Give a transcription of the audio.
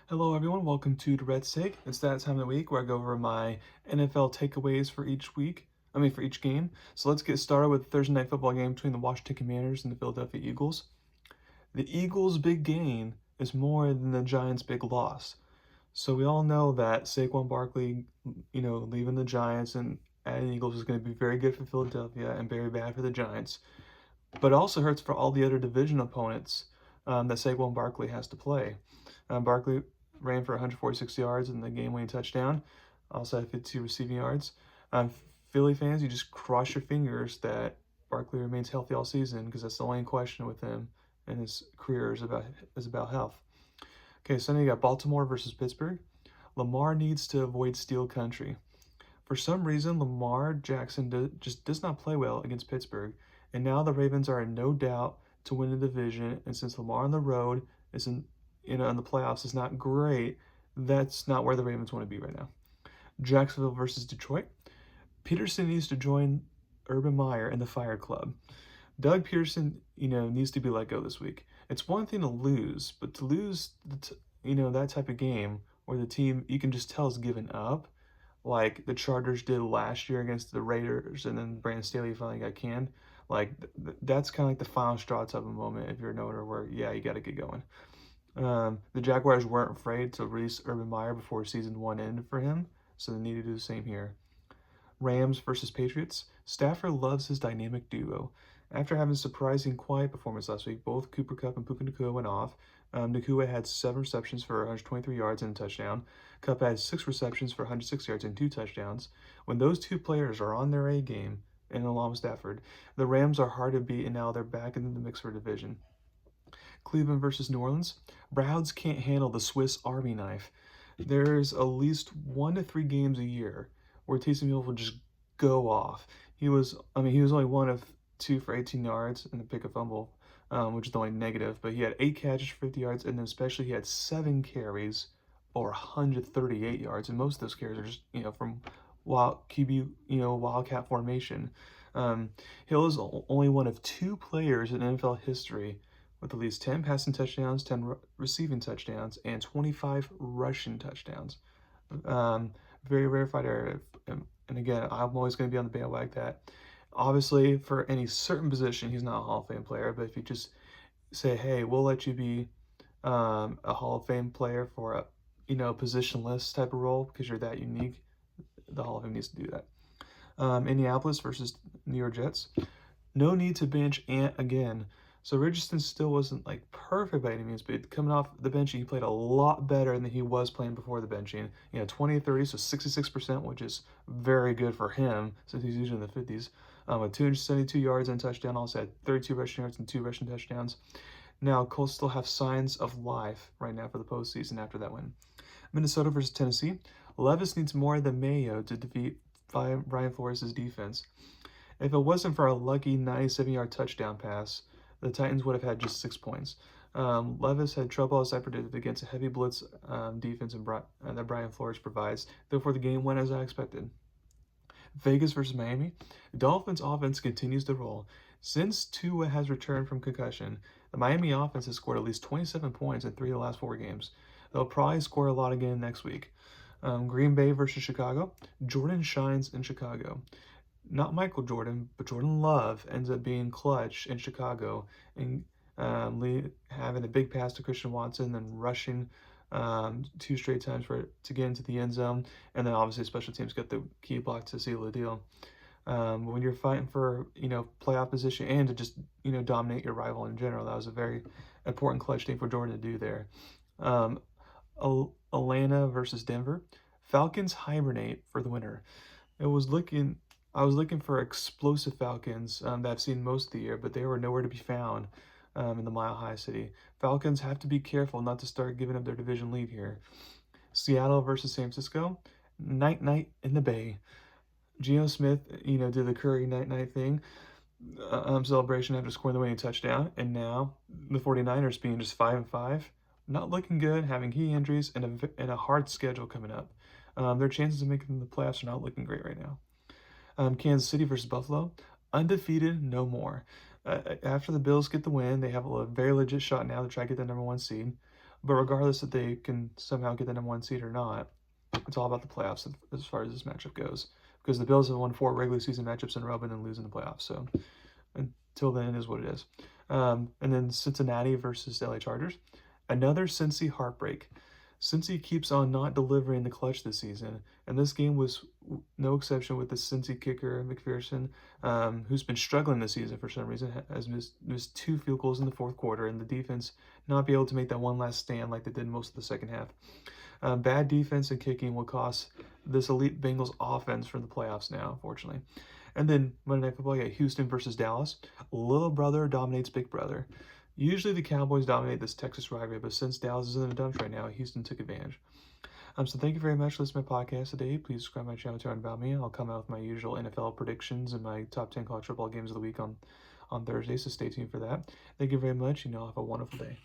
Hello everyone, welcome to Durrett's Take. It's that time of the week where I go over my NFL takeaways for each for each game. So let's get started with the Thursday night football game between the Washington Commanders and the Philadelphia Eagles. The Eagles' big gain is more than the Giants' big loss. So we all know that Saquon Barkley, leaving the Giants and adding Eagles is going to be very good for Philadelphia and very bad for the Giants. But it also hurts for all the other division opponents that Saquon Barkley has to play. Barkley ran for 146 yards in the game-winning touchdown. Also had 52 receiving yards. Um, Philly fans, you just cross your fingers that Barkley remains healthy all season because that's the only question with him and his career is about health. Okay, Sunday you got Baltimore versus Pittsburgh. Lamar needs to avoid steel country. For some reason, Lamar Jackson just does not play well against Pittsburgh, and now the Ravens are in no doubt to win the division. And since Lamar on the road isn't, in the playoffs is not great, that's not where the Ravens want to be right now. Jacksonville versus Detroit. Peterson needs to join Urban Meyer in the Fire Club. Doug Pearson, needs to be let go this week. It's one thing to lose, but to lose, that type of game where the team you can just tell is given up, like the Chargers did last year against the Raiders, and then Brandon Staley finally got canned. Like that's kind of like the final straw type of moment if you're an owner where you got to get going. The Jaguars weren't afraid to release Urban Meyer before season one ended for him, so they need to do the same here. Rams versus Patriots. Stafford loves his dynamic duo. After having a surprising quiet performance last week, both Cooper Kupp and Puka Nacua went off. Nacua had 7 receptions for 123 yards and a touchdown. Kupp had 6 receptions for 106 yards and 2 touchdowns. When those two players are on their A game, and along with Stafford, the Rams are hard to beat, and now they're back in the mix for division. Cleveland versus New Orleans. Browns can't handle the Swiss Army knife. There's at least 1 to 3 games a year where Taysom Hill will just go off. He was only 1 of 2 for 18 yards and a pick a fumble, which is the only negative. But he had 8 catches for 50 yards, and then especially he had 7 carries or 138 yards, and most of those carries are just from wildcat formation. Hill is only 1 of 2 players in NFL history with at least 10 passing touchdowns, 10 receiving touchdowns, and 25 rushing touchdowns. Um, Very rarefied area. And again, I'm always going to be on the bandwagon that obviously for any certain position, he's not a Hall of Fame player, but if you just say, hey, we'll let you be a Hall of Fame player for a positionless type of role because you're that unique, the Hall of Fame needs to do that. Indianapolis versus New York Jets. No need to bench Ant again. So Richardson still wasn't like perfect by any means, but coming off the bench, he played a lot better than he was playing before the benching. 20-30, so 66%, which is very good for him since he's usually in the 50s. With 272 yards and a touchdown, also had 32 rushing yards and 2 rushing touchdowns. Now, Colts still have signs of life right now for the postseason after that win. Minnesota versus Tennessee. Levis needs more than Mayo to defeat Brian Flores' defense. If it wasn't for a lucky 97-yard touchdown pass, the Titans would have had just 6 points. Levis had trouble, as I predicted, against a heavy blitz defense that Brian Flores provides. Therefore, the game went as I expected. Vegas versus Miami. Dolphins offense continues to roll. Since Tua has returned from concussion, the Miami offense has scored at least 27 points in 3 of the last 4 games. They'll probably score a lot again next week. Green Bay versus Chicago. Jordan shines in Chicago. Not Michael Jordan, but Jordan Love ends up being clutch in Chicago and having a big pass to Christian Watson and rushing 2 straight times to get into the end zone. And then obviously special teams got the key block to seal the deal. When you're fighting for, playoff position and to just, dominate your rival in general, that was a very important clutch thing for Jordan to do there. Atlanta versus Denver. Falcons hibernate for the winner. I was looking for explosive Falcons that I've seen most of the year, but they were nowhere to be found in the Mile High City. Falcons have to be careful not to start giving up their division lead here. Seattle versus San Francisco. Night in the Bay. Geno Smith, did the Curry night thing celebration after scoring the winning touchdown, and now the 49ers being just 5-5, not looking good, having key injuries and a hard schedule coming up. Their chances of making the playoffs are not looking great right now. Kansas City versus Buffalo. Undefeated, no more. After the Bills get the win, they have a very legit shot now to try to get the number 1 seed. But regardless if they can somehow get the number one seed or not, it's all about the playoffs as far as this matchup goes. Because the Bills have won 4 regular season matchups in a row and then lose in the playoffs. So until then, it is what it is. And then Cincinnati versus the LA Chargers. Another Cincy heartbreak. Cincy keeps on not delivering the clutch this season, and this game was no exception with the Cincy kicker, McPherson, who's been struggling this season for some reason, has missed 2 field goals in the fourth quarter, and the defense not be able to make that one last stand like they did most of the second half. Bad defense and kicking will cost this elite Bengals offense from the playoffs now, unfortunately. And then Monday Night Football, you got Houston versus Dallas. Little brother dominates big brother. Usually the Cowboys dominate this Texas rivalry, but since Dallas is in the dumps right now, Houston took advantage. So thank you very much for listening to my podcast today. Please subscribe to my channel to learn about me. I'll come out with my usual NFL predictions and my top 10 college football games of the week on Thursday, so stay tuned for that. Thank you very much, and y'all have a wonderful day.